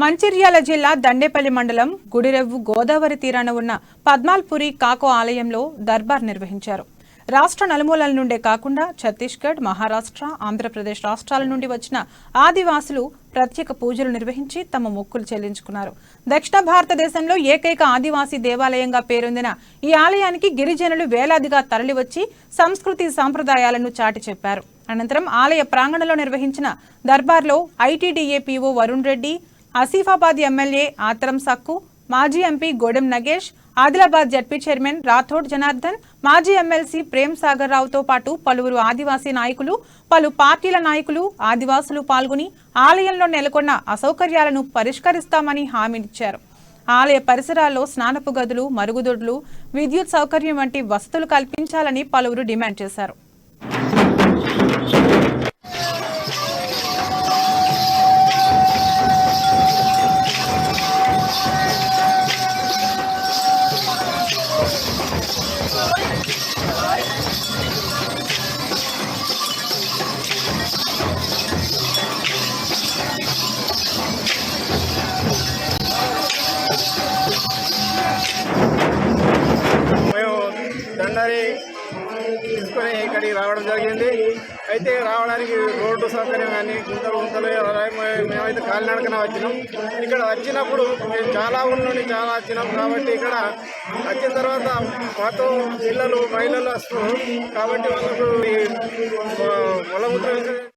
మంచిర్యాల జిల్లా దండేపల్లి మండలం గుడిరెవ్వు గోదావరి తీరాన ఉన్న పద్మాల్పురి కాకో ఆలయంలో దర్బార్ నిర్వహించారు. రాష్ట్ర నలుమూలల నుండే కాకుండా ఛత్తీస్గఢ్, మహారాష్ట్ర, ఆంధ్రప్రదేశ్ రాష్ట్రాల నుండి వచ్చిన ఆదివాసులు ప్రత్యేక పూజలు నిర్వహించి తమ మొక్కులు చెల్లించుకున్నారు. దక్షిణ భారతదేశంలో ఏకైక ఆదివాసీ దేవాలయంగా పేరొందిన ఈ ఆలయానికి గిరిజనులు వేలాదిగా తరలివచ్చి సంస్కృతి సంప్రదాయాలను చాటి చెప్పారు. అనంతరం ఆలయ ప్రాంగణంలో నిర్వహించిన దర్బార్లో ITDA PO Varun Reddy, Asifabad MLA Athram Sakku, మాజీ MP Godem Nagesh, Adilabad ZP chairman Rathod Janardhan, మాజీ ఎమ్మెల్సీ ప్రేమ్ సాగర్ రావుతో పాటు పలువురు ఆదివాసీ నాయకులు, పలు పార్టీల నాయకులు, ఆదివాసులు పాల్గొని ఆలయంలో నెలకొన్న అసౌకర్యాలను పరిష్కరిస్తామని హామీనిచ్చారు. ఆలయ పరిసరాల్లో స్నానపు గదులు, మరుగుదొడ్లు, విద్యుత్ సౌకర్యం వంటి వసతులు కల్పించాలని పలువురు డిమాండ్ చేశారు. దండరి తీసుకొని ఇక్కడికి రావడం జరిగింది. అయితే రావడానికి రోడ్డు సౌకర్యం కానీ గుంతలు మేమైతే కాలినడకన వచ్చినాం. ఇక్కడ వచ్చినప్పుడు మేము చాలా ఊళ్ళ నుండి చాలా వచ్చినాం కాబట్టి ఇక్కడ వచ్చిన తర్వాత మాతో పిల్లలు మహిళలు వస్తారు కాబట్టి వాళ్ళకు మొలమూత్రం